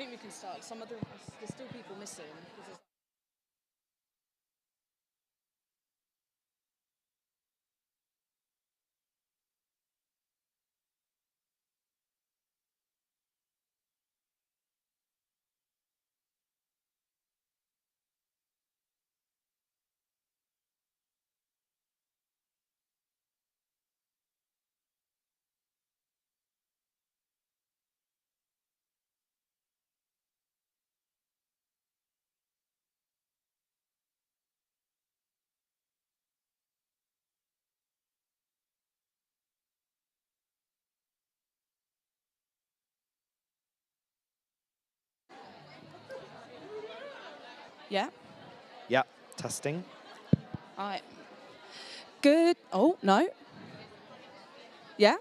think we can start. There's still people missing. Yeah. Yeah, testing. All right. Good. Oh no. Yeah.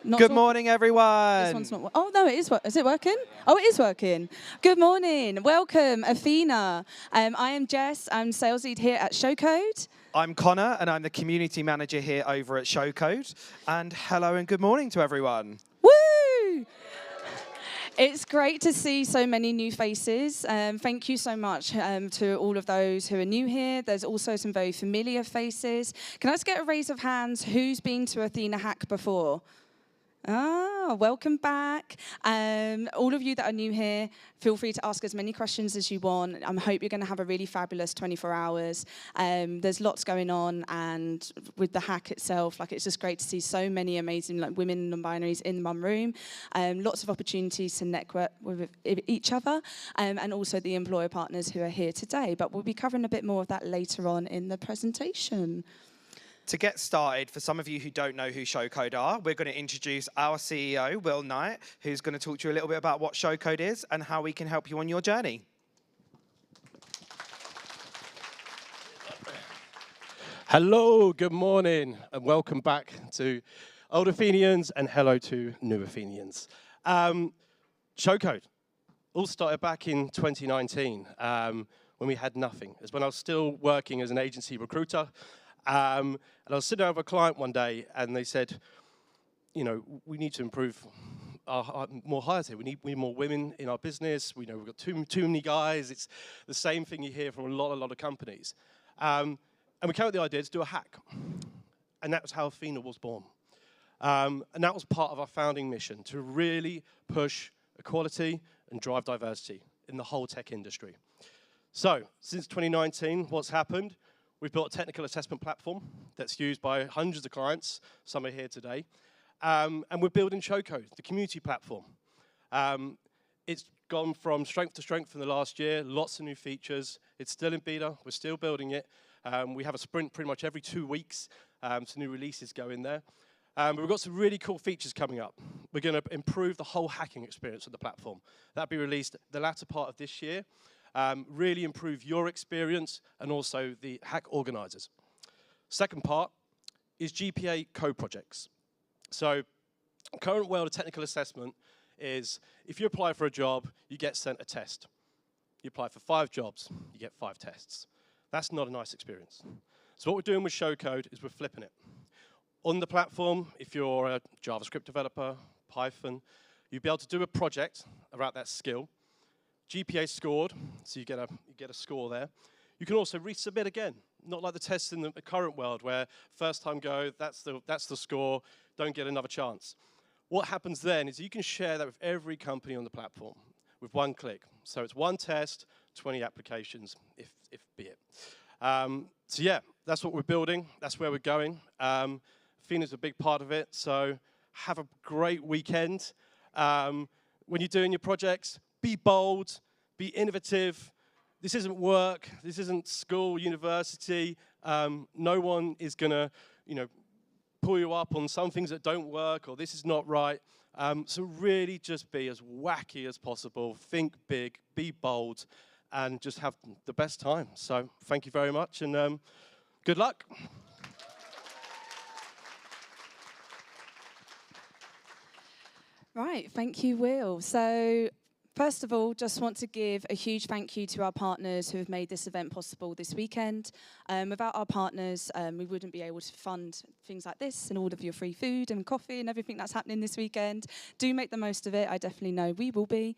Not Good talking. morning, everyone. This one's not. Oh no, it is. Is it working? Oh, it is working. Good morning. Welcome, Athena. I am Jess. I'm sales lead here at Showcode. I'm Connor, and I'm the community manager here over at Showcode. And hello and good morning to everyone. Woo! It's great to see so many new faces. Thank you so much to all of those who are new here. There's also some very familiar faces. Can I just get a raise of hands? Who's been to Athena Hack before? Welcome back. All of you that are new here, feel free to ask as many questions as you want. I hope you're going to have a really fabulous 24 hours. There's lots going on, and with the hack itself, it's just great to see so many amazing women and non-binaries in the mum room. Lots of opportunities to network with each other, and also the employer partners who are here today. But we'll be covering a bit more of that later on in the presentation. To get started, for some of you who don't know who Showcode are, we're going to introduce our CEO, Will Knight, who's going to talk to you a little bit about what Showcode is and how we can help you on your journey. Hello, good morning, and welcome back to old Athenians, and hello to new Athenians. Showcode all started back in 2019 when we had nothing. It's when I was still working as an agency recruiter. And I was sitting down with a client one day, and they said, you know, we need to improve our more hires here. We need more women in our business. We know we've got too many guys. It's the same thing you hear from a lot of companies. And we came up with the idea to do a hack. And that was how Athena was born. And that was part of our founding mission, to really push equality and drive diversity in the whole tech industry. So, since 2019, what's happened? We've built a technical assessment platform that's used by hundreds of clients. Some are here today. And we're building Showcode, the community platform. It's gone from strength to strength in the last year, lots of new features. It's still in beta. We're still building it. We have a sprint pretty much every 2 weeks, so new releases go in there. But we've got some really cool features coming up. We're going to improve the whole hacking experience of the platform. That'll be released the latter part of this year. Really improve your experience and also the hack organizers. Second part is GPA co-projects. So current world of technical assessment is if you apply for a job, you get sent a test. You apply for 5 jobs, you get 5 tests. That's not a nice experience. So what we're doing with Showcode is we're flipping it. On the platform, if you're a JavaScript developer, Python, you'll be able to do a project about that skill. GPA scored, so you get a score there. You can also resubmit again, not like the tests in the current world where first time go, that's the score, don't get another chance. What happens then is you can share that with every company on the platform with one click. So it's one test, 20 applications, if be it. So yeah, that's what we're building. That's where we're going. Athena's a big part of it, so have a great weekend. When you're doing your projects, be bold, be innovative. This isn't work. This isn't school, university. No one is going to, pull you up on some things that don't work or this is not right. So really just be as wacky as possible. Think big, be bold, and just have the best time. So thank you very much, and good luck. Right, thank you, Will. So First of all, just want to give a huge thank you to our partners who have made this event possible this weekend. Without our partners, we wouldn't be able to fund things like this and all of your free food and coffee and everything that's happening this weekend. Do make the most of it. I definitely know we will be.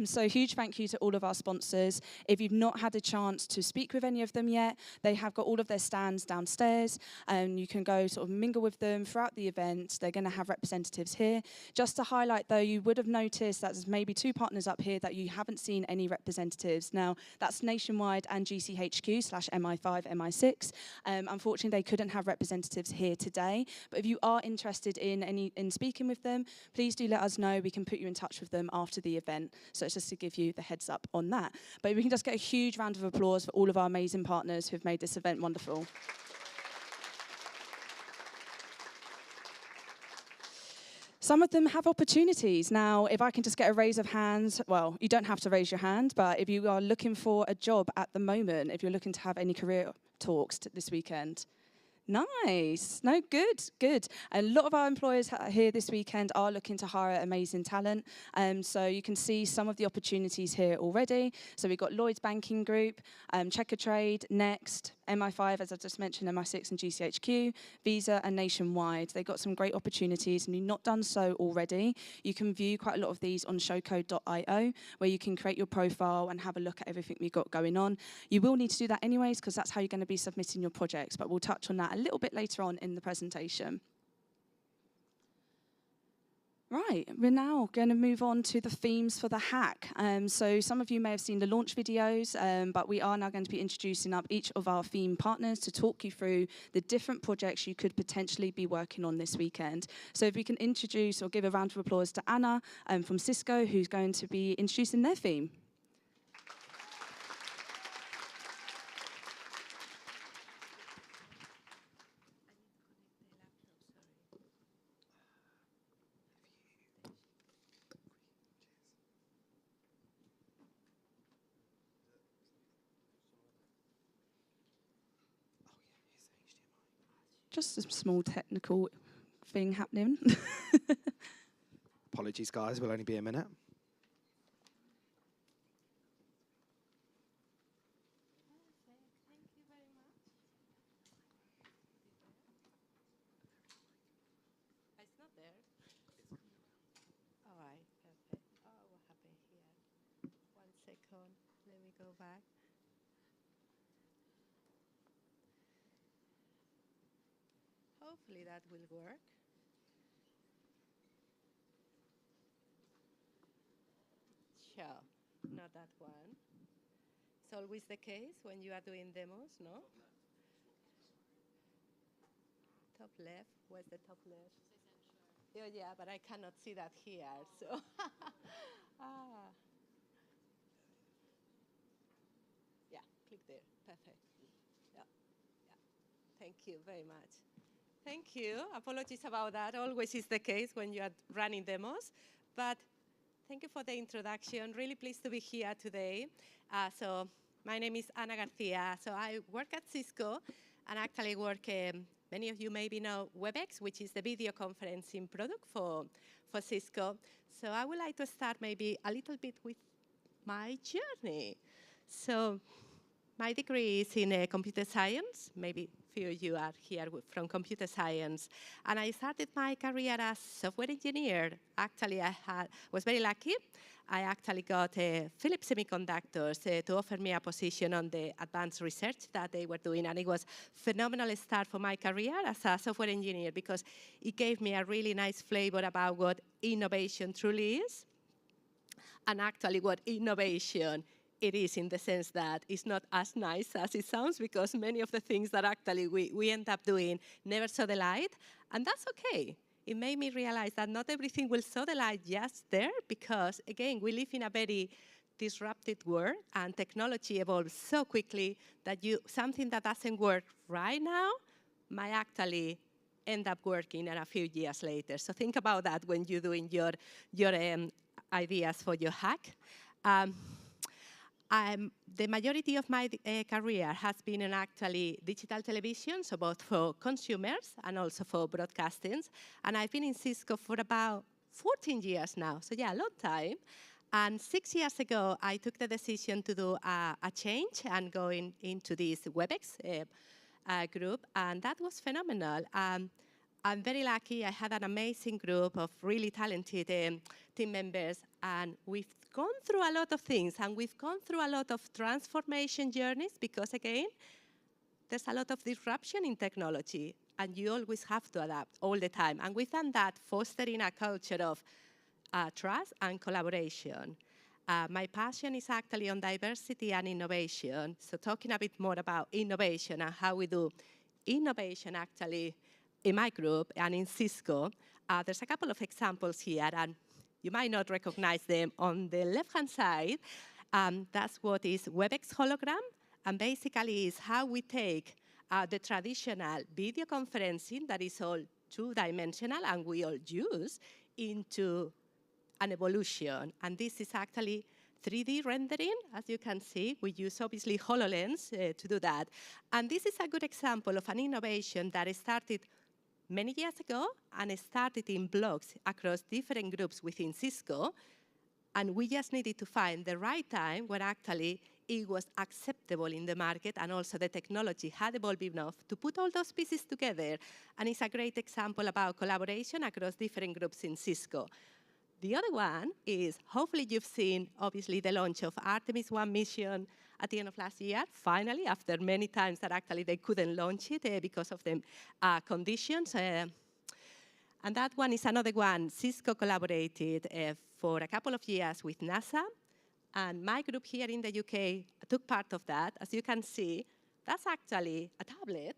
So huge thank you to all of our sponsors. If you've not had a chance to speak with any of them yet, they have got all of their stands downstairs, and you can go sort of mingle with them throughout the event. They're going to have representatives here. Just to highlight, though, you would have noticed that there's maybe two partners up here that you haven't seen any representatives. Now, that's Nationwide and GCHQ/MI5, MI6. Unfortunately, they couldn't have representatives here today. But if you are interested in speaking with them, please do let us know. We can put you in touch with them after the event. So it's just to give you the heads up on that. But we can just get a huge round of applause for all of our amazing partners who have made this event wonderful. Some of them have opportunities. Now, if I can just get a raise of hands, well, you don't have to raise your hand, but if you are looking for a job at the moment, if you're looking to have any career talks this weekend. Nice. No, good. A lot of our employers here this weekend are looking to hire amazing talent. So you can see some of the opportunities here already. So we've got Lloyd's Banking Group, Checker Trade, Next, MI5, as I just mentioned, MI6 and GCHQ, Visa and Nationwide. They've got some great opportunities, and you've not done so already. You can view quite a lot of these on showcode.io, where you can create your profile and have a look at everything we've got going on. You will need to do that anyways, because that's how you're going to be submitting your projects, but we'll touch on that a little bit later on in the presentation. Right, we're now going to move on to the themes for the hack. So some of you may have seen the launch videos, but we are now going to be introducing up each of our theme partners to talk you through the different projects you could potentially be working on this weekend. So if we can introduce or give a round of applause to Anna from Cisco, who's going to be introducing their theme. Just a small technical thing happening. Apologies, guys. We'll only be a minute. Thank you very much. It's not there. All right, perfect. Oh, what happened here? 1 second. Let me go back. Hopefully that will work. Sure, not that one. It's always the case when you are doing demos, no? Top left, where's the top left? Oh, yeah, but I cannot see that here, so. Yeah, click there, perfect. Yeah. Thank you very much. Thank you. Apologies about that. Always is the case when you are running demos. But thank you for the introduction. Really pleased to be here today. So my name is Ana Garcia. So I work at Cisco and actually work, many of you maybe know WebEx, which is the video conferencing product for Cisco. So I would like to start maybe a little bit with my journey. So my degree is in computer science. Maybe a few of you are here from computer science. And I started my career as software engineer. Actually, I was very lucky. I actually got Philips Semiconductors to offer me a position on the advanced research that they were doing. And it was a phenomenal start for my career as a software engineer because it gave me a really nice flavor about what innovation truly is and actually what innovation it is, in the sense that it's not as nice as it sounds, because many of the things that actually we end up doing never saw the light, and that's okay. It made me realize that not everything will saw the light just there, because, again, we live in a very disrupted world, and technology evolves so quickly that something that doesn't work right now might actually end up working in a few years later. So think about that when you're doing your ideas for your hack. The majority of my career has been in actually digital television, so both for consumers and also for broadcastings. And I've been in Cisco for about 14 years now, so yeah, a long time. And 6 years ago, I took the decision to do a change and going into this WebEx group, and that was phenomenal. I'm very lucky. I had an amazing group of really talented team members, and we've gone through a lot of things, and we've gone through a lot of transformation journeys because, again, there's a lot of disruption in technology, and you always have to adapt all the time. And we've done that fostering a culture of trust and collaboration. My passion is actually on diversity and innovation, so talking a bit more about innovation and how we do innovation actually in my group and in Cisco. There's a couple of examples here, and you might not recognize them. On the left-hand side, that's what is WebEx hologram, and basically is how we take the traditional video conferencing that is all two-dimensional and we all use into an evolution. And this is actually 3D rendering, as you can see. We use, obviously, HoloLens to do that. And this is a good example of an innovation that started many years ago and started in blocks across different groups within Cisco. And we just needed to find the right time where actually it was acceptable in the market, and also the technology had evolved enough to put all those pieces together. And it's a great example about collaboration across different groups in Cisco. The other one is, hopefully you've seen, obviously, the launch of Artemis 1 mission at the end of last year, finally, after many times that actually they couldn't launch it because of the conditions. And that one is another one. Cisco collaborated for a couple of years with NASA, and my group here in the UK took part of that. As you can see, that's actually a tablet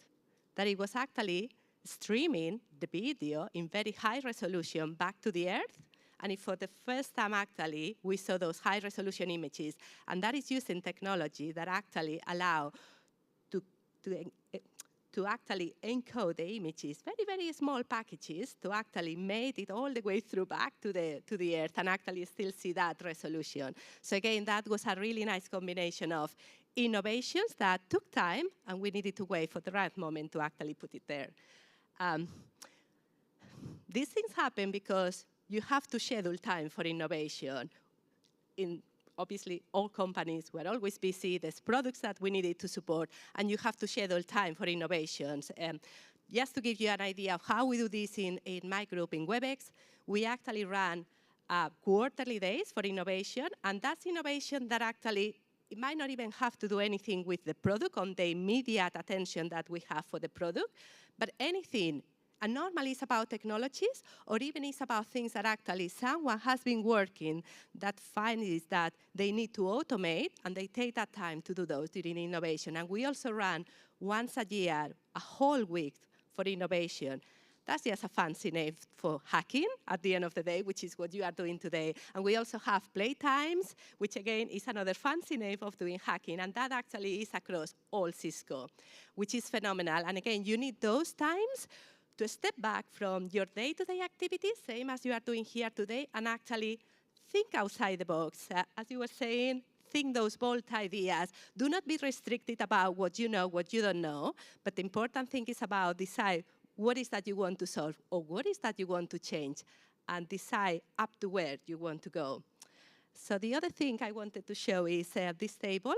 that it was actually streaming the video in very high resolution back to the Earth. And for the first time, actually, we saw those high-resolution images. And that is using technology that actually allow to actually encode the images, very, very small packages, to actually make it all the way through back to the Earth and actually still see that resolution. So again, that was a really nice combination of innovations that took time, and we needed to wait for the right moment to actually put it there. These things happen because you have to schedule time for innovation. In obviously all companies were always busy. There's products that we needed to support, and you have to schedule time for innovations. Just to give you an idea of how we do this in my group in WebEx, we actually run quarterly days for innovation, and that's innovation that actually it might not even have to do anything with the product on the immediate attention that we have for the product, but anything. And normally it's about technologies, or even it's about things that actually someone has been working that finds that they need to automate, and they take that time to do those during innovation. And we also run once a year, a whole week for innovation. That's just a fancy name for hacking at the end of the day, which is what you are doing today. And we also have playtimes, which again is another fancy name of doing hacking. And that actually is across all Cisco, which is phenomenal. And again, you need those times to step back from your day-to-day activities, same as you are doing here today, and actually think outside the box. As you were saying, think those bold ideas. Do not be restricted about what you know, what you don't know, but the important thing is about decide what is that you want to solve, or what is that you want to change, and decide up to where you want to go. So the other thing I wanted to show is this table.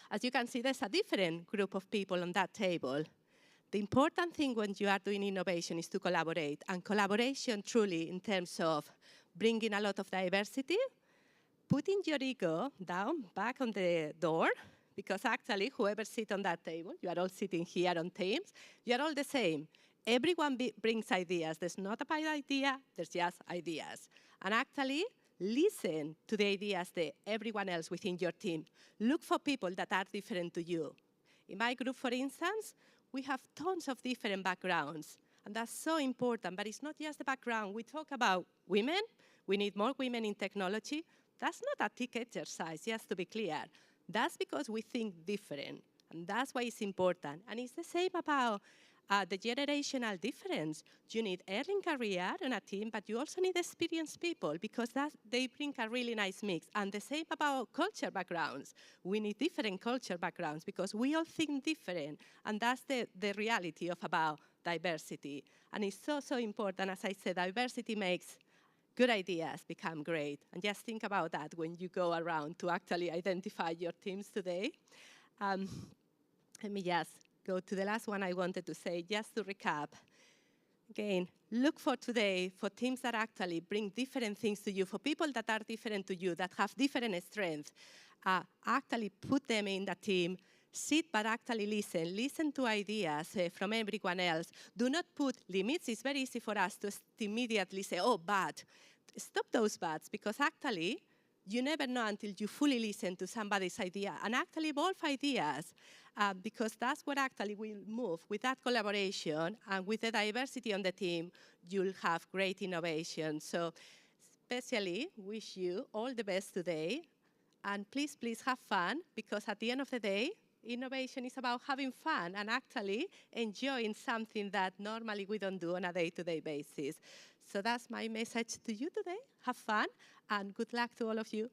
As you can see, there's a different group of people on that table. The important thing when you are doing innovation is to collaborate, and collaboration truly in terms of bringing a lot of diversity, putting your ego down, back on the door, because actually whoever sits on that table, you are all sitting here on Teams, you are all the same. Everyone brings ideas. There's not a bad idea, there's just ideas. And actually, listen to the ideas that everyone else within your team. Look for people that are different to you. In my group, for instance, we have tons of different backgrounds, and that's so important, but it's not just the background. We talk about women. We need more women in technology. That's not a tick exercise, just to be clear. That's because we think different, and that's why it's important. And it's the same about the generational difference. You need early career in a team, but you also need experienced people, because they bring a really nice mix. And the same about culture backgrounds. We need different culture backgrounds because we all think different. And that's the reality of about diversity. And it's so, so important. As I said, diversity makes good ideas become great. And just think about that when you go around to actually identify your teams today. Let me just go to the last one I wanted to say, just to recap. Again, look for today for teams that actually bring different things to you, for people that are different to you, that have different strengths. Actually put them in the team. Sit, but actually listen. Listen to ideas from everyone else. Do not put limits. It's very easy for us to immediately say, oh, bad. Stop those buts, because actually, you never know until you fully listen to somebody's idea and actually evolve ideas, because that's what actually will move. With that collaboration and with the diversity on the team, you'll have great innovation. So especially wish you all the best today. And please, please have fun, because at the end of the day, innovation is about having fun and actually enjoying something that normally we don't do on a day-to-day basis. So that's my message to you today. Have fun, and good luck to all of you.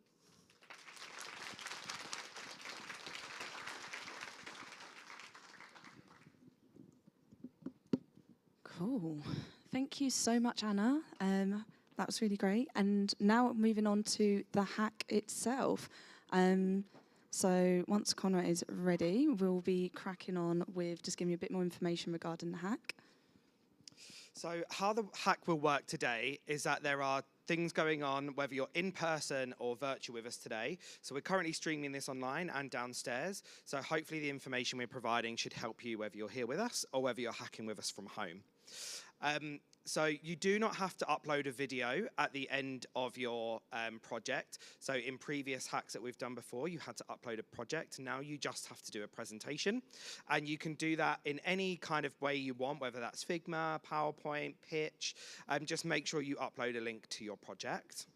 Cool. Thank you so much, Anna. That was really great. And now moving on to the hack itself. So once Connor is ready, we'll be cracking on with just giving you a bit more information regarding the hack. So how the hack will work today is that there are things going on, whether you're in person or virtual with us today. So we're currently streaming this online and downstairs. So hopefully the information we're providing should help you whether you're here with us or whether you're hacking with us from home. So you do not have to upload a video at the end of your project. So in previous hacks that we've done before, you had to upload a project. Now you just have to do a presentation. And you can do that in any kind of way you want, whether that's Figma, PowerPoint, Pitch. Just make sure you upload a link to your project.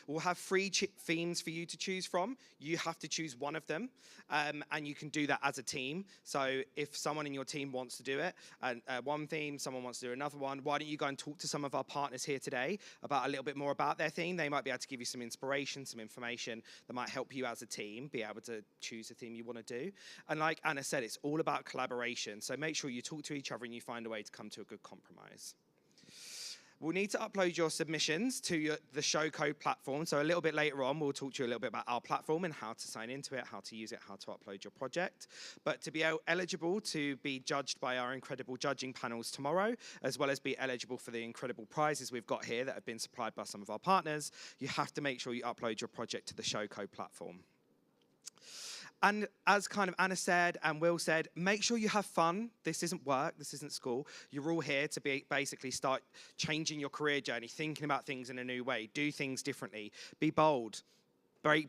We'll have 3 themes for you to choose from. You have to choose one of them, and you can do that as a team. So if someone in your team wants to do it, and one theme, someone wants to do another one, why don't you go and talk to some of our partners here today about a little bit more about their theme? They might be able to give you some inspiration, some information that might help you as a team be able to choose the theme you want to do. And like Anna said, it's all about collaboration. So make sure you talk to each other and you find a way to come to a good compromise. We'll need to upload your submissions to the Showcode platform. So a little bit later on, we'll talk to you a little bit about our platform and how to sign into it, how to use it, how to upload your project. But to be eligible to be judged by our incredible judging panels tomorrow, as well as be eligible for the incredible prizes we've got here that have been supplied by some of our partners, you have to make sure you upload your project to the Showcode platform. And as kind of Anna said and Will said, make sure you have fun. This isn't work, this isn't school. You're all here to basically start changing your career journey, thinking about things in a new way, do things differently, be bold,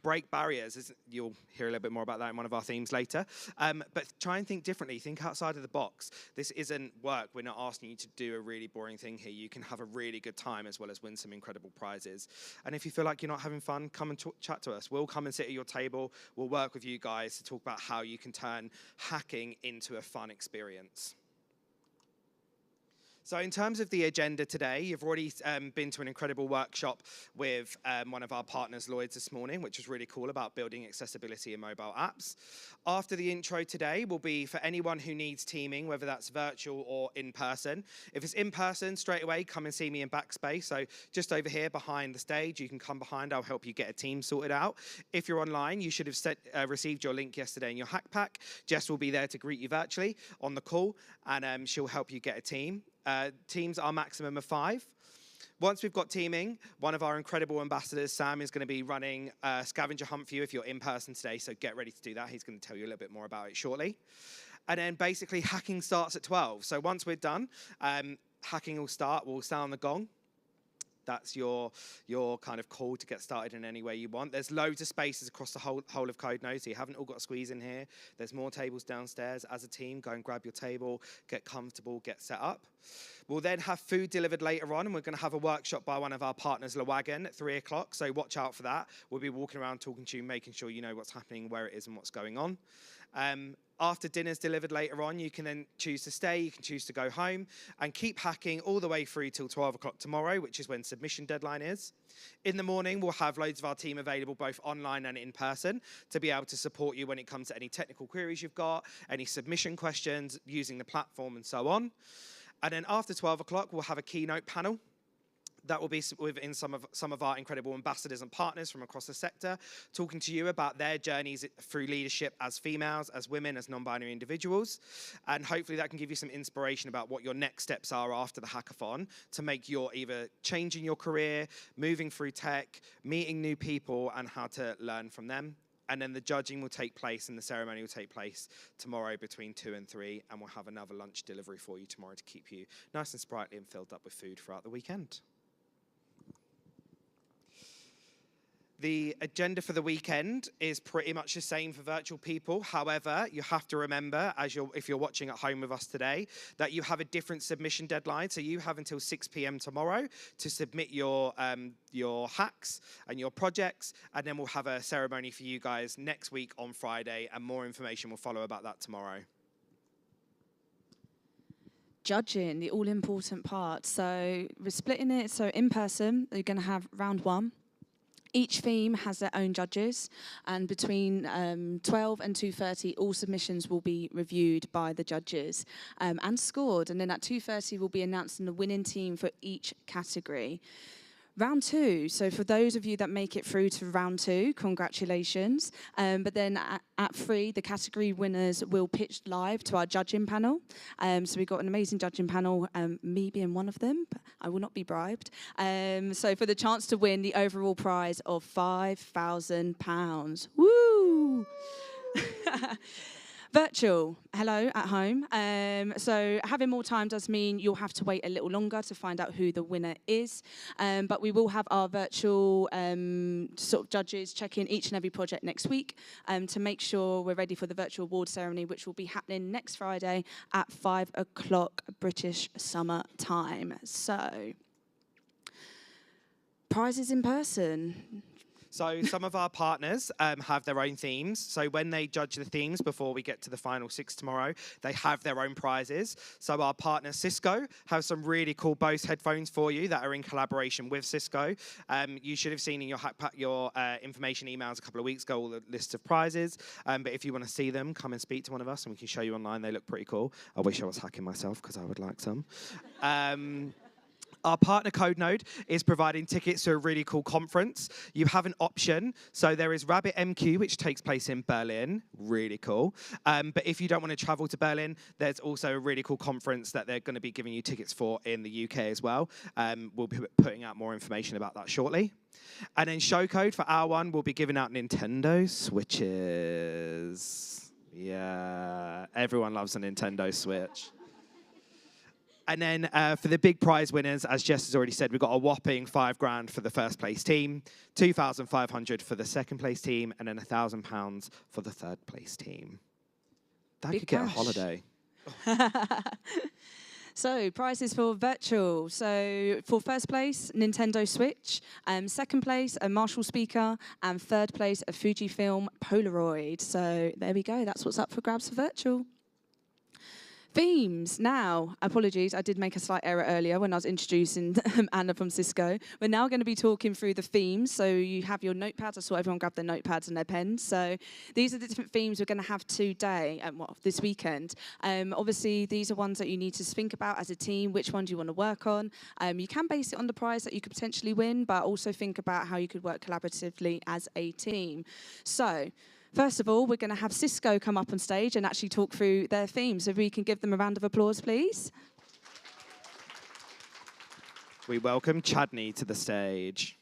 break barriers. You'll hear a little bit more about that in one of our themes later. But try and think differently, think outside of the box. This isn't work. We're not asking you to do a really boring thing here. You can have a really good time as well as win some incredible prizes. And if you feel like you're not having fun, come and chat to us. We'll come and sit at your table. We'll work with you guys to talk about how you can turn hacking into a fun experience. So in terms of the agenda today, you've already been to an incredible workshop with one of our partners, Lloyds, this morning, which was really cool about building accessibility in mobile apps. After the intro today will be for anyone who needs teaming, whether that's virtual or in person. If it's in person, straight away, come and see me in Backspace. So just over here behind the stage, you can come behind. I'll help you get a team sorted out. If you're online, you should have received your link yesterday in your hack pack. Jess will be there to greet you virtually on the call, and she'll help you get a team. Teams are maximum of 5. Once we've got teaming, one of our incredible ambassadors, Sam, is going to be running a scavenger hunt for you if you're in person today, so get ready to do that. He's going to tell you a little bit more about it shortly. And then basically hacking starts at 12. So once we're done, hacking will start. We'll sound the gong. That's your kind of call to get started in any way you want. There's loads of spaces across the whole of CodeNode, so you haven't all got to squeeze in here. There's more tables downstairs. As a team, go and grab your table, get comfortable, get set up. We'll then have food delivered later on, and we're going to have a workshop by one of our partners, Lewagon, at 3 o'clock, so watch out for that. We'll be walking around talking to you, making sure you know what's happening, where it is, and what's going on. After dinner's delivered later on, you can then choose to stay, you can choose to go home, and keep hacking all the way through till 12 o'clock tomorrow, which is when submission deadline is. In the morning, we'll have loads of our team available, both online and in person, to be able to support you when it comes to any technical queries you've got, any submission questions, using the platform, and so on. And then after 12 o'clock, we'll have a keynote panel. That will be within some of our incredible ambassadors and partners from across the sector, talking to you about their journeys through leadership as females, as women, as non-binary individuals. And hopefully that can give you some inspiration about what your next steps are after the hackathon to make your either changing your career, moving through tech, meeting new people, and how to learn from them. And then the judging will take place and the ceremony will take place tomorrow between 2 and 3. And we'll have another lunch delivery for you tomorrow to keep you nice and sprightly and filled up with food throughout the weekend. The agenda for the weekend is pretty much the same for virtual people. However, you have to remember, if you're watching at home with us today, that you have a different submission deadline. So you have until 6 p.m. tomorrow to submit your hacks and your projects, and then we'll have a ceremony for you guys next week on Friday, and more information will follow about that tomorrow. Judging, the all-important part. So we're splitting it. So in person, you're going to have round 1. Each theme has their own judges, and between 12 and 2:30, all submissions will be reviewed by the judges and scored. And then at 2:30, we'll be announcing the winning team for each category. Round 2, so for those of you that make it through to round 2, congratulations. But then at 3, the category winners will pitch live to our judging panel. So we've got an amazing judging panel, me being one of them, but I will not be bribed. So for the chance to win the overall prize of £5,000. Woo! Virtual, hello at home. So having more time does mean you'll have to wait a little longer to find out who the winner is. But we will have our virtual sort of judges check in each and every project next week to make sure we're ready for the virtual award ceremony, which will be happening next Friday at 5 o'clock British summer time. So, prizes in person. So some of our partners have their own themes. So when they judge the themes before we get to the final 6 tomorrow, they have their own prizes. So our partner Cisco have some really cool Bose headphones for you that are in collaboration with Cisco. You should have seen in your information emails a couple of weeks ago all the list of prizes. But if you want to see them, come and speak to one of us and we can show you online. They look pretty cool. I wish I was hacking myself because I would like some. Our partner CodeNode is providing tickets to a really cool conference. You have an option. So there is Rabbit MQ, which takes place in Berlin. Really cool. But if you don't want to travel to Berlin, there's also a really cool conference that they're going to be giving you tickets for in the UK as well. We'll be putting out more information about that shortly. And then Showcode for our one, we'll be giving out Nintendo Switches. Yeah, everyone loves a Nintendo Switch. And then for the big prize winners, as Jess has already said, we've got a whopping £5,000 for the first place team, £2,500 for the second place team, and then £1,000 for the third place team. That Big could get cash. a holiday. So, prizes for virtual. So, for first place, Nintendo Switch. Second place, a Marshall speaker. And third place, a Fujifilm Polaroid. So, there we go. That's what's up for grabs for virtual. Themes. Now, apologies, I did make a slight error earlier when I was introducing Anna from Cisco. We're now going to be talking through the themes. So you have your notepads. I saw everyone grab their notepads and their pens. So these are the different themes we're going to have today, this weekend. Obviously, these are ones that you need to think about as a team. Which one do you want to work on? You can base it on the prize that you could potentially win, but also think about how you could work collaboratively as a team. So, first of all, we're going to have Cisco come up on stage and actually talk through their theme. So if we can give them a round of applause, please. We welcome Chadney to the stage.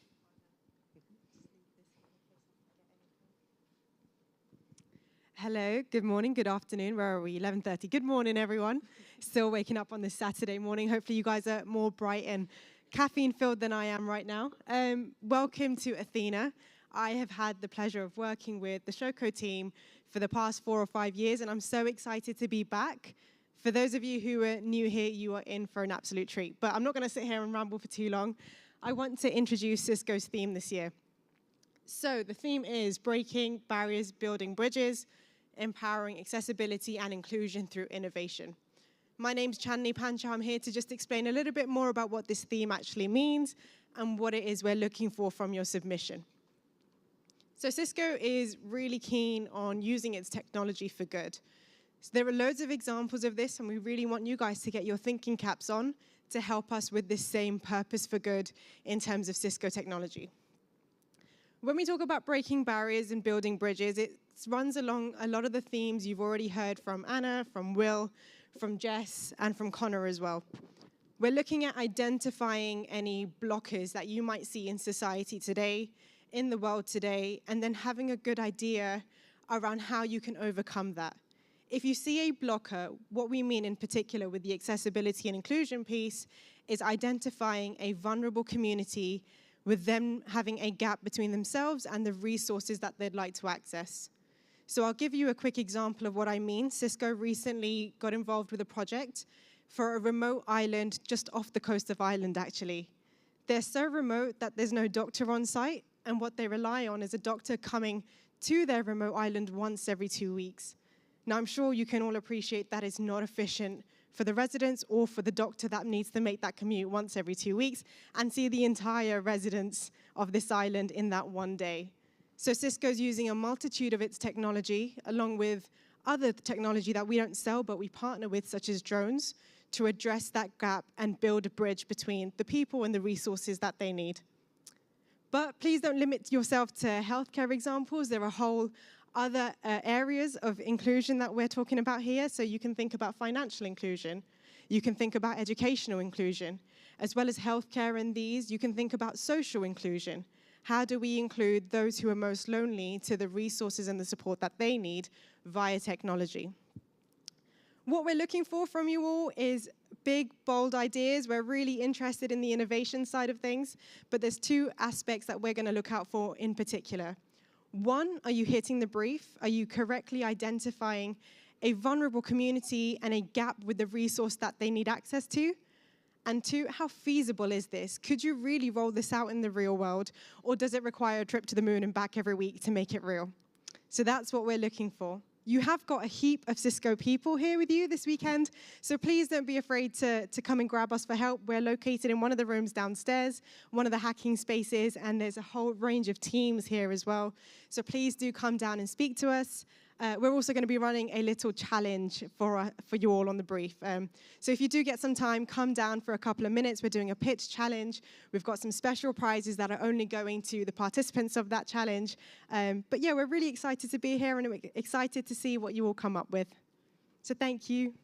Hello, good morning, good afternoon. Where are we? 11:30. Good morning, everyone. Still waking up on this Saturday morning. Hopefully you guys are more bright and caffeine-filled than I am right now. Welcome to Athena. I have had the pleasure of working with the Showcode team for the past 4 or 5 years, and I'm so excited to be back. For those of you who are new here, you are in for an absolute treat. But I'm not going to sit here and ramble for too long. I want to introduce Cisco's theme this year. So the theme is breaking barriers, building bridges, empowering accessibility and inclusion through innovation. My name's Chandni Pancha. I'm here to just explain a little bit more about what this theme actually means and what it is we're looking for from your submission. So Cisco is really keen on using its technology for good. So there are loads of examples of this, and we really want you guys to get your thinking caps on, to help us with this same purpose for good in terms of Cisco technology. When we talk about breaking barriers and building bridges, it runs along a lot of the themes you've already heard from Anna, from Will, from Jess, and from Connor as well. We're looking at identifying any blockers that you might see in society today, in the world today, and then having a good idea around how you can overcome that. If you see a blocker, what we mean in particular with the accessibility and inclusion piece is identifying a vulnerable community with them having a gap between themselves and the resources that they'd like to access. So I'll give you a quick example of what I mean. Cisco recently got involved with a project for a remote island just off the coast of Ireland, actually. They're so remote that there's no doctor on site, and what they rely on is a doctor coming to their remote island once every 2 weeks. Now, I'm sure you can all appreciate that is not efficient for the residents or for the doctor that needs to make that commute once every 2 weeks and see the entire residents of this island in that one day. So Cisco's using a multitude of its technology, along with other technology that we don't sell but we partner with, such as drones, to address that gap and build a bridge between the people and the resources that they need. But please don't limit yourself to healthcare examples. There are whole other areas of inclusion that we're talking about here. So you can think about financial inclusion. You can think about educational inclusion. As well as healthcare in these, you can think about social inclusion. How do we include those who are most lonely to the resources and the support that they need via technology? What we're looking for from you all is big, bold ideas. We're really interested in the innovation side of things, but there's two aspects that we're going to look out for in particular. One, are you hitting the brief? Are you correctly identifying a vulnerable community and a gap with the resource that they need access to? And two, how feasible is this? Could you really roll this out in the real world, or does it require a trip to the moon and back every week to make it real? So that's what we're looking for. You have got a heap of Cisco people here with you this weekend, so please don't be afraid to come and grab us for help. We're located in one of the rooms downstairs, one of the hacking spaces, and there's a whole range of teams here as well. So please do come down and speak to us. We're also going to be running a little challenge for you all on the brief. So if you do get some time, come down for a couple of minutes. We're doing a pitch challenge. We've got some special prizes that are only going to the participants of that challenge. But yeah, we're really excited to be here and we're excited to see what you all come up with. So thank you.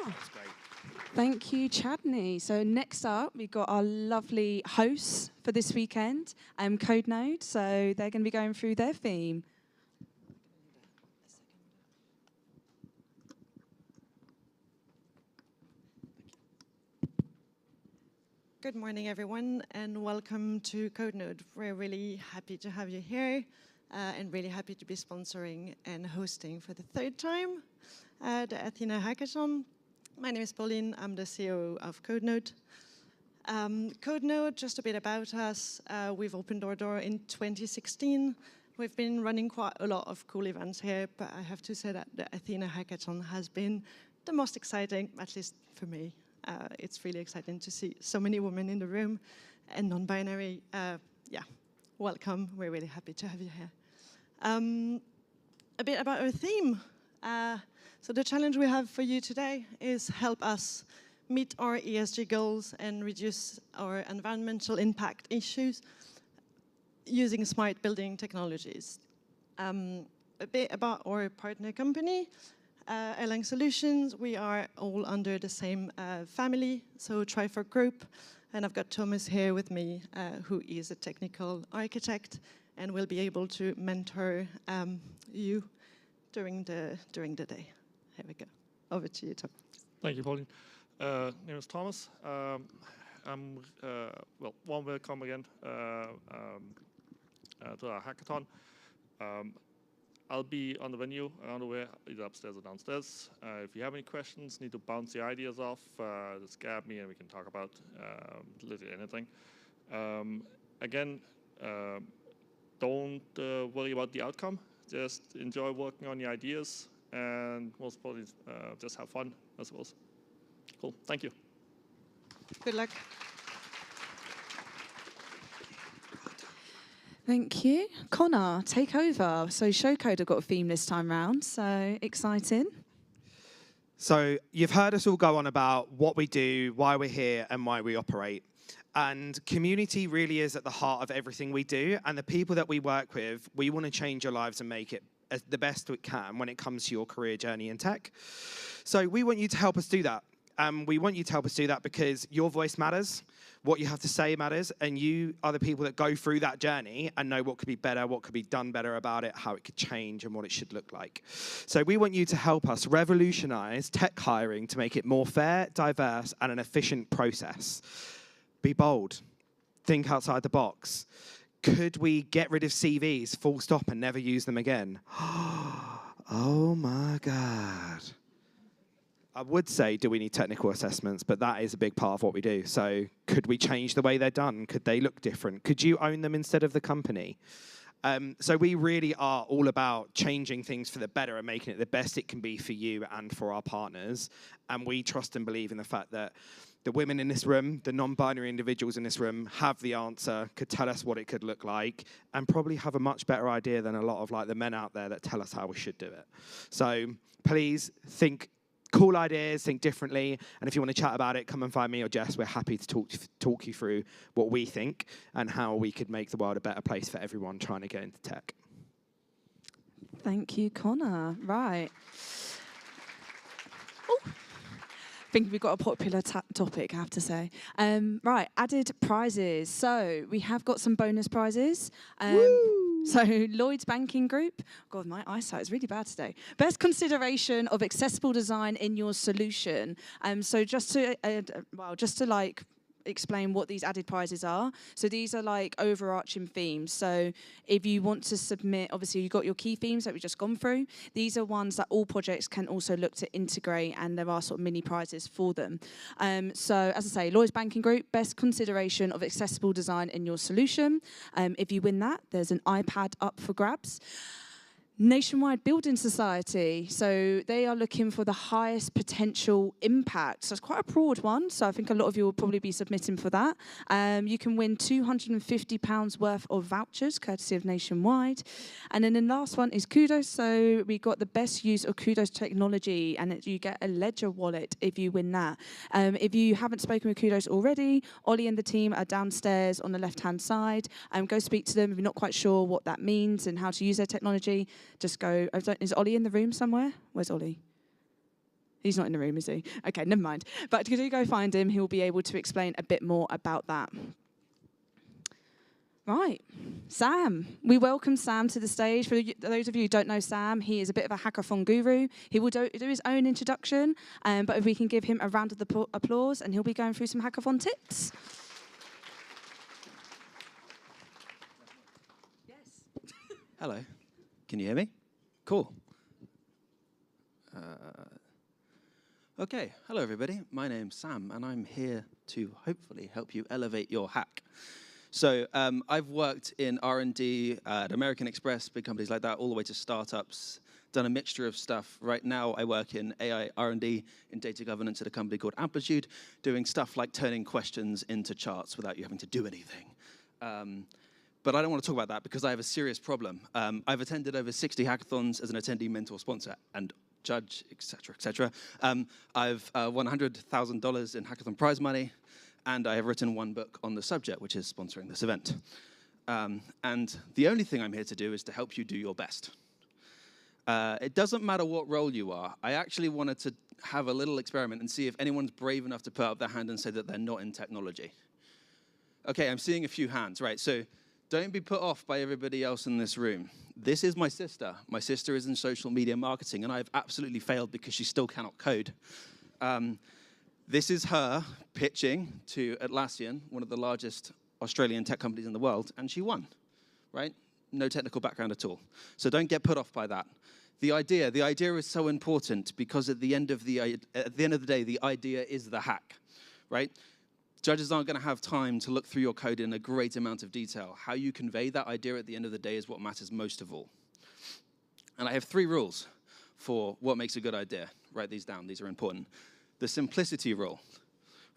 That's great. Thank you, Chadney. So next up, we've got our lovely hosts for this weekend, CodeNode. So they're going to be going through their theme. Good morning, everyone, and welcome to CodeNode. We're really happy to have you here and really happy to be sponsoring and hosting for the third time the Athena hackathon. My name is Pauline. I'm the CEO of CodeNode. CodeNode, just a bit about us. We've opened our door in 2016. We've been running quite a lot of cool events here, but I have to say that the Athena hackathon has been the most exciting, at least for me. It's really exciting to see so many women in the room and non-binary. Yeah, welcome. We're really happy to have you here. A bit about our theme. So the challenge we have for you today is help us meet our ESG goals and reduce our environmental impact issues using smart building technologies. A bit about our partner company, Airline Solutions. We are all under the same family, so Trifork Group. And I've got Thomas here with me, who is a technical architect and will be able to mentor you during the day. Here we go. Over to you, Tom. Thank you, Pauline. Name is Thomas. I'm well. Warm welcome again to our hackathon. I'll be on the venue around the way, either upstairs or downstairs. If you have any questions, need to bounce the ideas off, just grab me and we can talk about literally anything. Again, don't worry about the outcome. Just enjoy working on your ideas, and most importantly, just have fun, I suppose. Cool. Thank you. Good luck. Thank you. Connor, take over. So Showcode have got a theme this time round, so exciting. So you've heard us all go on about what we do, why we're here, and why we operate. And community really is at the heart of everything we do. And the people that we work with, we want to change your lives and make it as the best we can when it comes to your career journey in tech. So we want you to help us do that. We want you to help us do that because your voice matters, what you have to say matters, and you are the people that go through that journey and know what could be better, what could be done better about it, how it could change, and what it should look like. So we want you to help us revolutionize tech hiring to make it more fair, diverse, and an efficient process. Be bold. Think outside the box. Could we get rid of CVs, full stop, and never use them again? Oh my God. I would say, do we need technical assessments? But that is a big part of what we do. So could we change the way they're done? Could they look different? Could you own them instead of the company? So we really are all about changing things for the better and making it the best it can be for you and for our partners. And we trust and believe in the fact that the women in this room, the non-binary individuals in this room have the answer, could tell us what it could look like, and probably have a much better idea than a lot of like the men out there that tell us how we should do it. So please think cool ideas, think differently, and if you want to chat about it, come and find me or Jess. We're happy to talk you through what we think and how we could make the world a better place for everyone trying to get into tech. Thank you, Connor. Right. Ooh. I think we've got a popular topic, I have to say. Right, added prizes. So we have got some bonus prizes. So Lloyd's Banking Group. God, my eyesight is really bad today. Best consideration of accessible design in your solution. So just to like explain what these added prizes are. So these are like overarching themes. So if you want to submit, obviously you've got your key themes that we've just gone through. These are ones that all projects can also look to integrate, and there are sort of mini prizes for them. So as I say, Lloyd's Banking Group, best consideration of accessible design in your solution. If you win that, there's an iPad up for grabs. Nationwide Building Society, so they are looking for the highest potential impact. So it's quite a broad one, so I think a lot of you will probably be submitting for that. You can win £250 worth of vouchers, courtesy of Nationwide. And then the last one is Kudos, so we got the best use of Kudos technology, and you get a Ledger wallet if you win that. If you haven't spoken with Kudos already, Ollie and the team are downstairs on the left-hand side. Go speak to them if you're not quite sure what that means and how to use their technology. Just go, is Ollie in the room somewhere? Where's Ollie? He's not in the room, is he? Okay, never mind. But could you go find him? He'll be able to explain a bit more about that. Right, Sam. We welcome Sam to the stage. For those of you who don't know Sam, he is a bit of a hackathon guru. He will do his own introduction, but if we can give him a round of applause, and he'll be going through some hackathon tips. Yes. Hello. Can you hear me? Cool. Okay, hello everybody. My name's Sam, and I'm here to hopefully help you elevate your hack. So I've worked in R&D at American Express, big companies like that, all the way to startups, done a mixture of stuff. Right now I work in AI R&D in data governance at a company called Amplitude, doing stuff like turning questions into charts without you having to do anything. But I don't want to talk about that because I have a serious problem. I've attended over 60 hackathons as an attendee, mentor, sponsor, and judge, etc., etc. I've won $100,000 in hackathon prize money, and I have written one book on the subject, which is sponsoring this event. And the only thing I'm here to do is to help you do your best. It doesn't matter what role you are. I actually wanted to have a little experiment and see if anyone's brave enough to put up their hand and say that they're not in technology. Okay, I'm seeing a few hands, right? So don't be put off by everybody else in this room. This is my sister. My sister is in social media marketing, and I've absolutely failed because she still cannot code. This is her pitching to Atlassian, one of the largest Australian tech companies in the world, and she won, right? No technical background at all. So don't get put off by that. The idea is so important because at the end of the day, the idea is the hack, right? Judges aren't going to have time to look through your code in a great amount of detail. How you convey that idea at the end of the day is what matters most of all. And I have 3 rules for what makes a good idea. Write these down. These are important. The simplicity rule,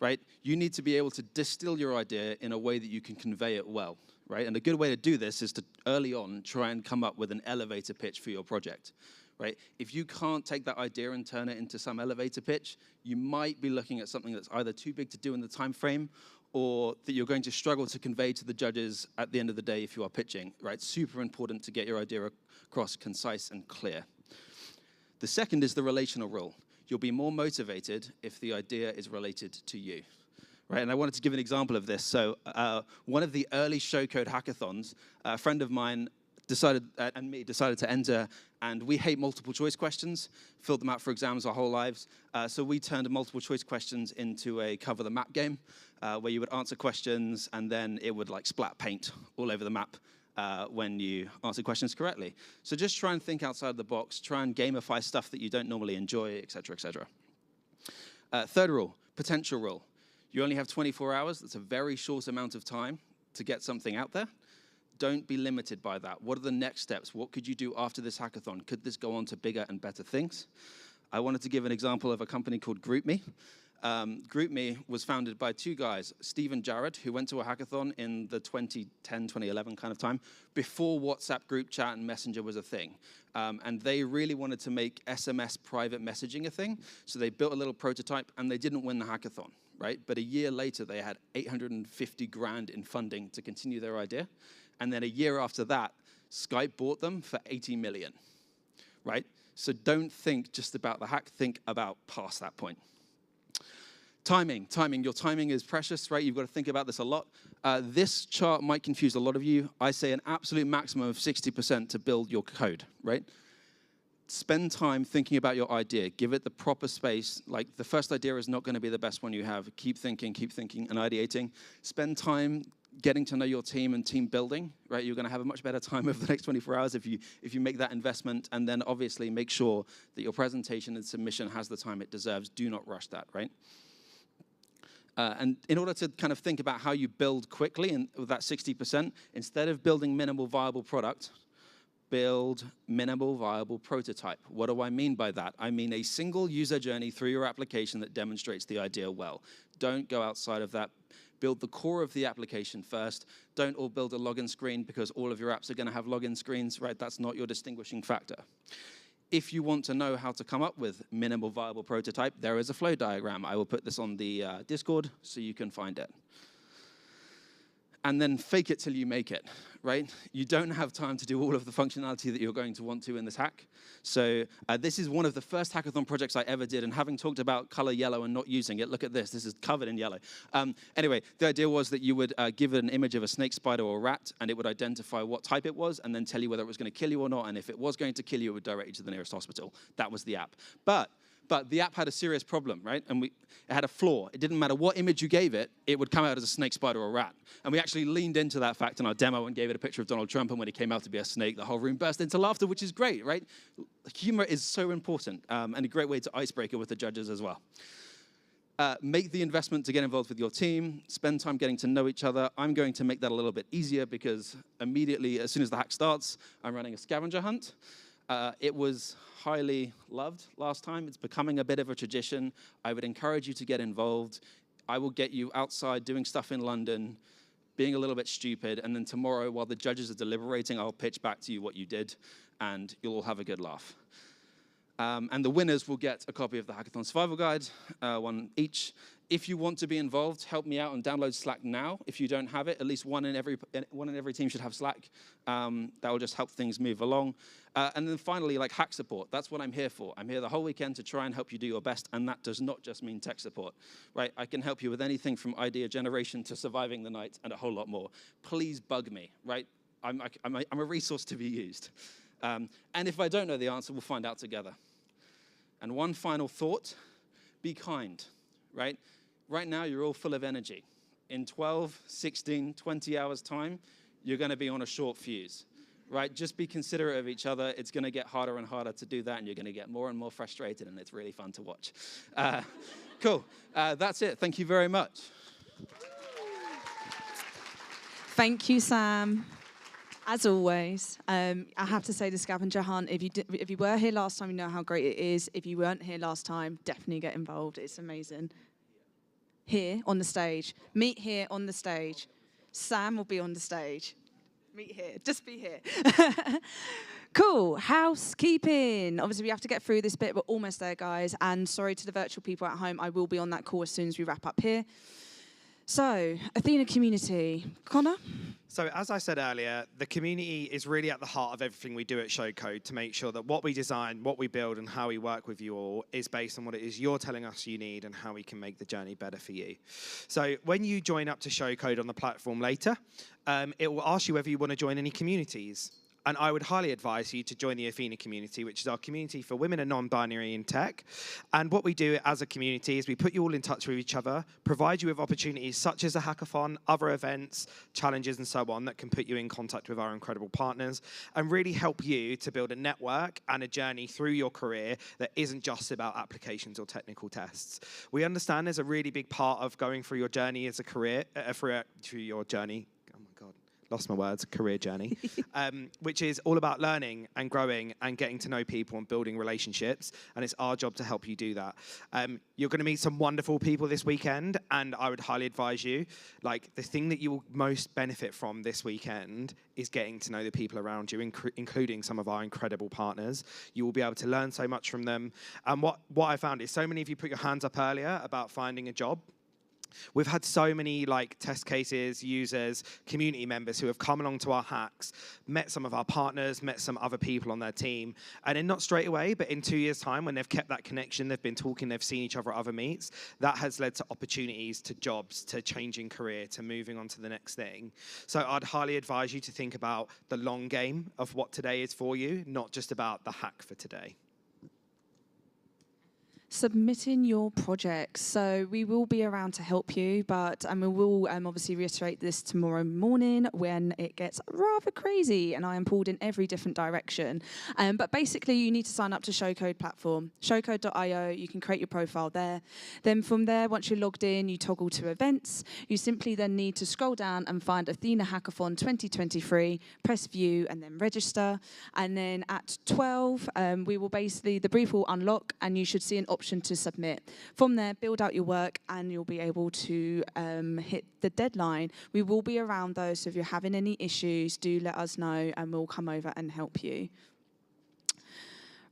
right? You need to be able to distill your idea in a way that you can convey it well, right? And a good way to do this is to, early on, try and come up with an elevator pitch for your project, right? If you can't take that idea and turn it into some elevator pitch, you might be looking at something that's either too big to do in the time frame or that you're going to struggle to convey to the judges at the end of the day if you are pitching, right? Super important to get your idea across concise and clear. The second is the relational rule. You'll be more motivated if the idea is related to you, right? And I wanted to give an example of this. So one of the early showcode hackathons, a friend of mine decided to enter, and we hate multiple choice questions, filled them out for exams our whole lives. So we turned multiple choice questions into a cover the map game, where you would answer questions and then it would like splat paint all over the map when you answer questions correctly. So just try and think outside the box, try and gamify stuff that you don't normally enjoy, et cetera, et cetera. Third rule, potential rule. You only have 24 hours. That's a very short amount of time to get something out there. Don't be limited by that. What are the next steps? What could you do after this hackathon? Could this go on to bigger and better things? I wanted to give an example of a company called GroupMe. GroupMe was founded by two guys, Steve and Jared, who went to a hackathon in the 2010, 2011 kind of time, before WhatsApp group chat and Messenger was a thing. And they really wanted to make SMS private messaging a thing, so they built a little prototype, and they didn't win the hackathon, right? But a year later, they had 850 grand in funding to continue their idea. And then a year after that, Skype bought them for 80 million, right? So don't think just about the hack, think about past that point. Timing, your timing is precious, right? You've got to think about this a lot. This chart might confuse a lot of you. I say an absolute maximum of 60% to build your code, right? Spend time thinking about your idea. Give it the proper space. Like, the first idea is not going to be the best one you have. Keep thinking and ideating. Spend time getting to know your team and team building, right? You're going to have a much better time over the next 24 hours if you make that investment. And then obviously make sure that your presentation and submission has the time it deserves. Do not rush that, right? And in order to kind of think about how you build quickly and with that 60%, instead of building minimal viable product, build minimal viable prototype. What do I mean by that? I mean a single user journey through your application that demonstrates the idea well. Don't go outside of that. Build the core of the application first. Don't all build a login screen because all of your apps are going to have login screens, right? That's not your distinguishing factor. If you want to know how to come up with minimal viable prototype, there is a flow diagram. I will put this on the Discord so you can find it. And then fake it till you make it, right? You don't have time to do all of the functionality that you're going to want to in this hack. So this is one of the first hackathon projects I ever did, and having talked about color yellow and not using it, look at this. This is covered in yellow. Anyway, the idea was that you would give it an image of a snake, spider, or rat, and it would identify what type it was, and then tell you whether it was going to kill you or not, and if it was going to kill you, it would direct you to the nearest hospital. That was the app. But the app had a serious problem, right? And it had a flaw. It didn't matter what image you gave it, it would come out as a snake, spider, or rat. And we actually leaned into that fact in our demo and gave it a picture of Donald Trump, and when he came out to be a snake, the whole room burst into laughter, which is great, right? Humor is so important, and a great way to icebreaker with the judges as well. Make the investment to get involved with your team. Spend time getting to know each other. I'm going to make that a little bit easier because immediately, as soon as the hack starts, I'm running a scavenger hunt. It was highly loved last time. It's becoming a bit of a tradition. I would encourage you to get involved. I will get you outside doing stuff in London, being a little bit stupid, and then tomorrow, while the judges are deliberating, I'll pitch back to you what you did, and you'll all have a good laugh. And the winners will get a copy of the Hackathon Survival Guide, one each. If you want to be involved, help me out and download Slack now. If you don't have it, at least one in every team should have Slack. That will just help things move along. And then finally, like hack support. That's what I'm here for. I'm here the whole weekend to try and help you do your best, and that does not just mean tech support, right? I can help you with anything from idea generation to surviving the night and a whole lot more. Please bug me, right? I'm a resource to be used. And if I don't know the answer, we'll find out together. And one final thought, be kind, right? Right now, you're all full of energy. In 12, 16, 20 hours time, you're going to be on a short fuse, right? Just be considerate of each other. It's going to get harder and harder to do that, and you're going to get more and more frustrated, and it's really fun to watch. Cool. That's it. Thank you very much. Thank you, Sam. As always, I have to say the scavenger hunt, if you were here last time, you know how great it is. If you weren't here last time, definitely get involved. It's amazing. Here on the stage. Meet here on the stage. Sam will be on the stage. Meet here. Just be here. Cool. Housekeeping. Obviously, we have to get through this bit. We're almost there, guys. And sorry to the virtual people at home. I will be on that call as soon as we wrap up here. So, Athena community. Connor? So as I said earlier, the community is really at the heart of everything we do at Showcode to make sure that what we design, what we build, and how we work with you all is based on what it is you're telling us you need and how we can make the journey better for you. So when you join up to Showcode on the platform later, it will ask you whether you want to join any communities. And I would highly advise you to join the Athena community, which is our community for women and non-binary in tech. And what we do as a community is we put you all in touch with each other, provide you with opportunities such as a hackathon, other events, challenges, and so on that can put you in contact with our incredible partners and really help you to build a network and a journey through your career that isn't just about applications or technical tests. We understand there's a really big part of going through your journey as a career, through your journey. Lost my words, career journey, which is all about learning and growing and getting to know people and building relationships. And it's our job to help you do that. You're going to meet some wonderful people this weekend. And I would highly advise you, like the thing that you will most benefit from this weekend is getting to know the people around you, including some of our incredible partners. You will be able to learn so much from them. And what I found is so many of you put your hands up earlier about finding a job. We've had so many test cases, users, community members who have come along to our hacks, met some of our partners, met some other people on their team, and then not straight away, but in 2 years' time, when they've kept that connection, they've been talking, they've seen each other at other meets, that has led to opportunities, to jobs, to changing career, to moving on to the next thing. So I'd highly advise you to think about the long game of what today is for you, not just about the hack for today. Submitting your projects. So we will be around to help you, but we will obviously reiterate this tomorrow morning when it gets rather crazy and I am pulled in every different direction. But basically, you need to sign up to Showcode platform, showcode.io. You can create your profile there. Then from there, once you're logged in, you toggle to events. You simply then need to scroll down and find Athena Hackathon 2023, press view, and then register. And then at 12, we will basically, the brief will unlock and you should see an option to submit. From there, build out your work and you'll be able to hit the deadline. We will be around though, so if you're having any issues, do let us know and we'll come over and help you.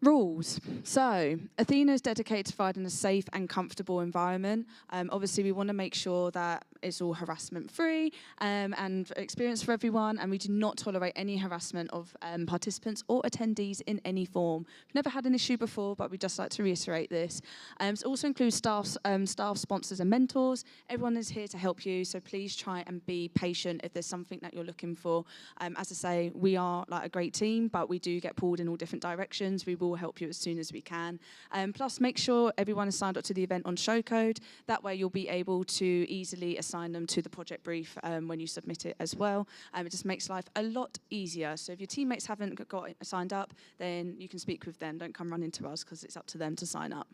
Rules. So, Athena is dedicated to providing a safe and comfortable environment. Obviously, we want to make sure that it's all harassment-free and experience for everyone, and we do not tolerate any harassment of participants or attendees in any form. We've never had an issue before, but we'd just like to reiterate this. It also includes staff, sponsors, and mentors. Everyone is here to help you, so please try and be patient if there's something that you're looking for. As I say, we are like a great team, but we do get pulled in all different directions. We will help you as soon as we can. Plus, make sure everyone is signed up to the event on Showcode. That way, you'll be able to easily assign them to the project brief when you submit it as well. It just makes life a lot easier. So if your teammates haven't got signed up, then you can speak with them. Don't come running to us because it's up to them to sign up.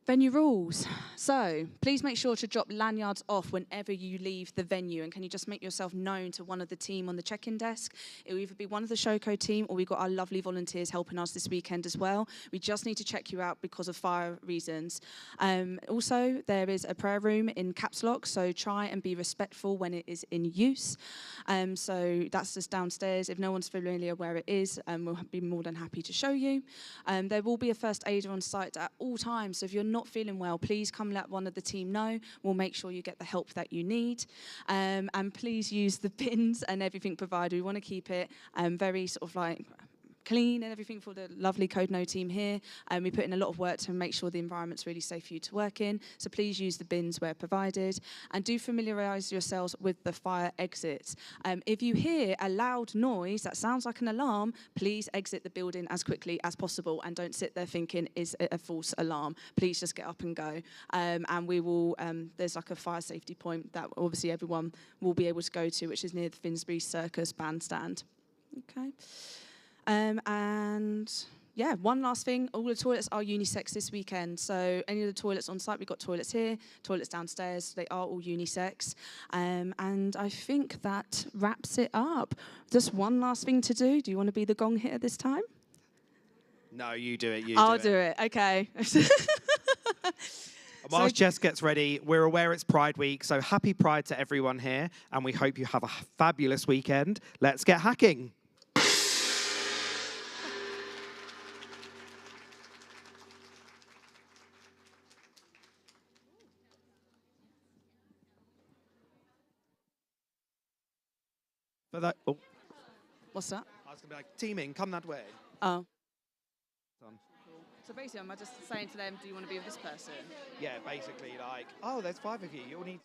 Venue rules. So please make sure to drop lanyards off whenever you leave the venue. And can you just make yourself known to one of the team on the check-in desk? It will either be one of the Showcode team or we've got our lovely volunteers helping us this weekend as well. We just need to check you out because of fire reasons. Also, there is a prayer room in caps lock, so try and be respectful when it is in use. So that's just downstairs. If no one's familiar where it is, we'll be more than happy to show you. There will be a first aider on site at all times, so if you're not feeling well, please come let one of the team know. We'll make sure you get the help that you need. And please use the bins and everything provided. We want to keep it very sort of like clean and everything for the lovely Code No team here. We put in a lot of work to make sure the environment's really safe for you to work in. So please use the bins where provided. And do familiarise yourselves with the fire exits. If you hear a loud noise that sounds like an alarm, please exit the building as quickly as possible and don't sit there thinking, is it a false alarm? Please just get up and go. And we will, there's like a fire safety point that obviously everyone will be able to go to, which is near the Finsbury Circus bandstand. Okay. And yeah, one last thing, all the toilets are unisex this weekend. So any of the toilets on site, we've got toilets here, toilets downstairs, they are all unisex. And I think that wraps it up. Just one last thing to do. Do you want to be the gong hitter this time? No, you do it. I'll do it. Okay. Whilst Jess gets ready, we're aware it's Pride Week, so happy Pride to everyone here, and we hope you have a fabulous weekend. Let's get hacking. For that, oh, What's that? I was going to be like, teaming, come that way. Oh. Done. So basically, am I just saying to them, do you want to be with this person? Yeah, basically like, oh, there's 5 of you. You all need.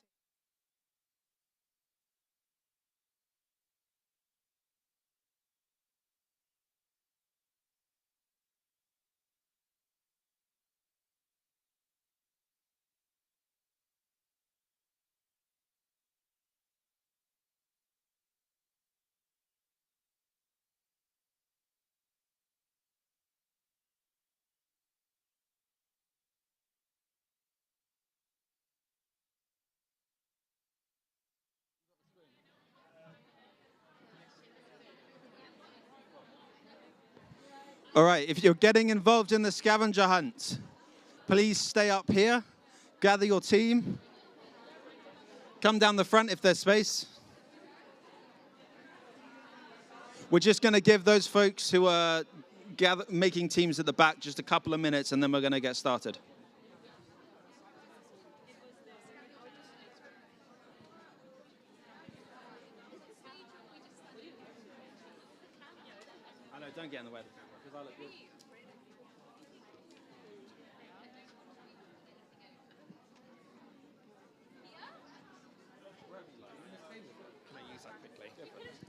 All right, if you're getting involved in the scavenger hunt, please stay up here, gather your team, come down the front if there's space. We're just going to give those folks who are making teams at the back just a couple of minutes, and then we're going to get started. I know, don't get in the way of the camera, because I look good. Can I use that quickly?